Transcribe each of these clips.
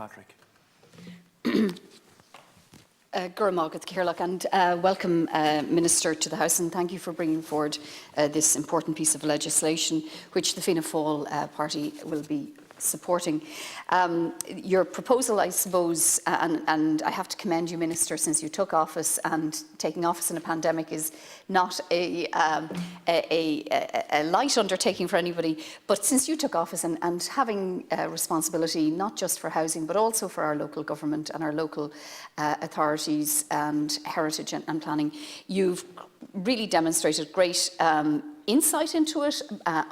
Fitzpatrick. Guramagat Kirloch, and welcome, Minister, to the House, and thank you for bringing forward this important piece of legislation, which the Fianna Fáil party will be supporting. Your proposal, I suppose, and I have to commend you, Minister, since you took office, and taking office in a pandemic is not a light undertaking for anybody, but since you took office and having responsibility not just for housing but also for our local government and our local authorities and heritage and planning, you've really demonstrated great insight into it,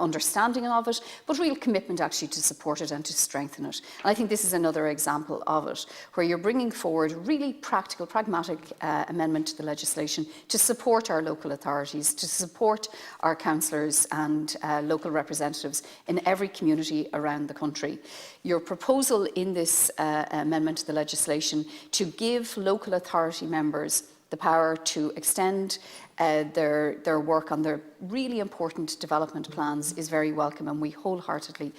understanding of it, but real commitment actually to support it and to strengthen it. And I think this is another example of it, where you're bringing forward really practical, pragmatic amendment to the legislation to support our local authorities, to support our councillors and local representatives in every community around the country. Your proposal in this amendment to the legislation to give local authority members the power to extend their work on their really important development plans is very welcome, and we wholeheartedly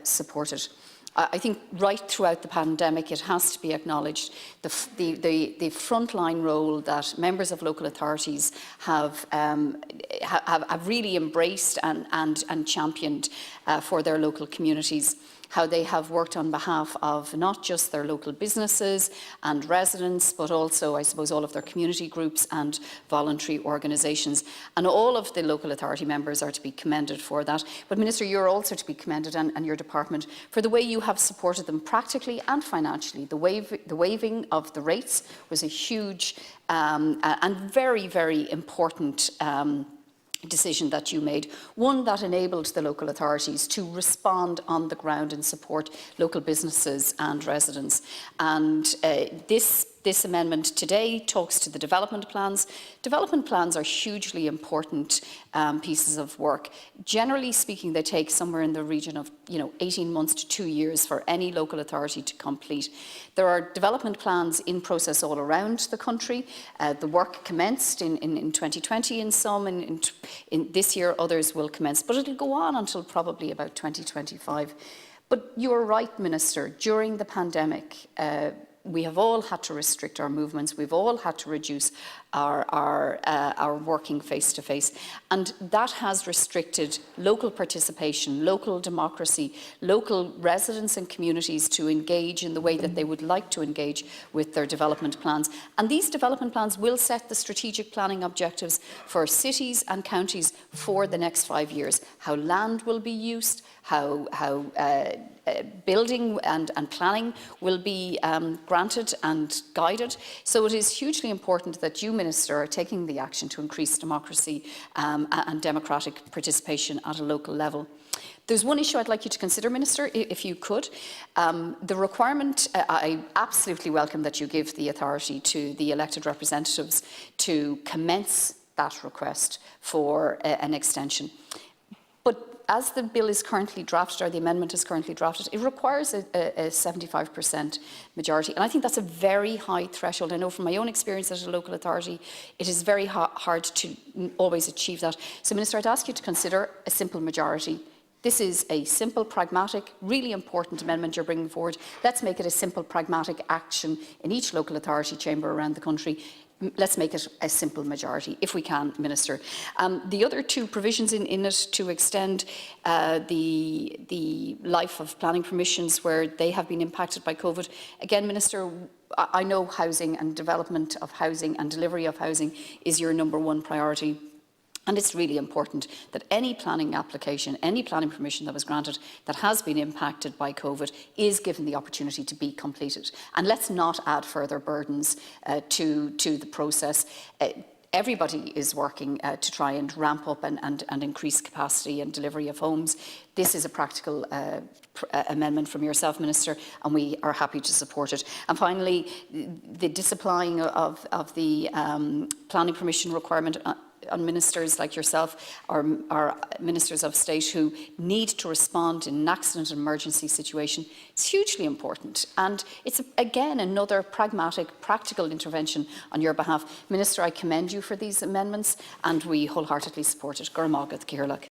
support it. I think right throughout the pandemic it has to be acknowledged the frontline role that members of local authorities have really embraced and championed for their local communities. How they have worked on behalf of not just their local businesses and residents, but also, I suppose, all of their community groups and voluntary organisations. And all of the local authority members are to be commended for that. But Minister, you're also to be commended, and your department, for the way you have supported them practically and financially. The waiving of the rates was a huge and very, very important decision that you made, one that enabled the local authorities to respond on the ground and support local businesses and residents. And this amendment today talks to the development plans. Development plans are hugely important pieces of work. Generally speaking, they take somewhere in the region of 18 months to 2 years for any local authority to complete. There are development plans in process all around the country. The work commenced in 2020 in some, and in this year others will commence, but it'll go on until probably about 2025. But you're right, Minister, during the pandemic, we have all had to restrict our movements. We've all had to reduce our working face-to-face. And that has restricted local participation, local democracy, local residents and communities to engage in the way that they would like to engage with their development plans. And these development plans will set the strategic planning objectives for cities and counties for the next 5 years. How land will be used, how building and planning will be granted and guided. So it is hugely important that you, Minister, are taking the action to increase democracy and democratic participation at a local level. There's one issue I'd like you to consider, Minister, if you could. The requirement, I absolutely welcome that you give the authority to the elected representatives to commence that request for an extension. But as the bill is currently drafted, or the amendment is currently drafted, it requires a 75% majority. And I think that's a very high threshold. I know from my own experience at a local authority, it is very hard to always achieve that. So, Minister, I'd ask you to consider a simple majority. This is a simple, pragmatic, really important amendment you're bringing forward. Let's make it a simple, pragmatic action in each local authority chamber around the country. Let's make it a simple majority, if we can, Minister. The other two provisions in it to extend the life of planning permissions where they have been impacted by COVID. Again, Minister, I know housing and development of housing and delivery of housing is your #1 priority. And it's really important that any planning application, any planning permission that was granted that has been impacted by COVID is given the opportunity to be completed. And let's not add further burdens to the process. Everybody is working to try and ramp up and increase capacity and delivery of homes. This is a practical amendment from yourself, Minister, and we are happy to support it. And finally, the disapplying of the planning permission requirement on ministers like yourself, or ministers of state who need to respond in an accident and emergency situation. It's hugely important, and it's again another pragmatic, practical intervention on your behalf. Minister, I commend you for these amendments, and we wholeheartedly support it. Guramagat Kirloch.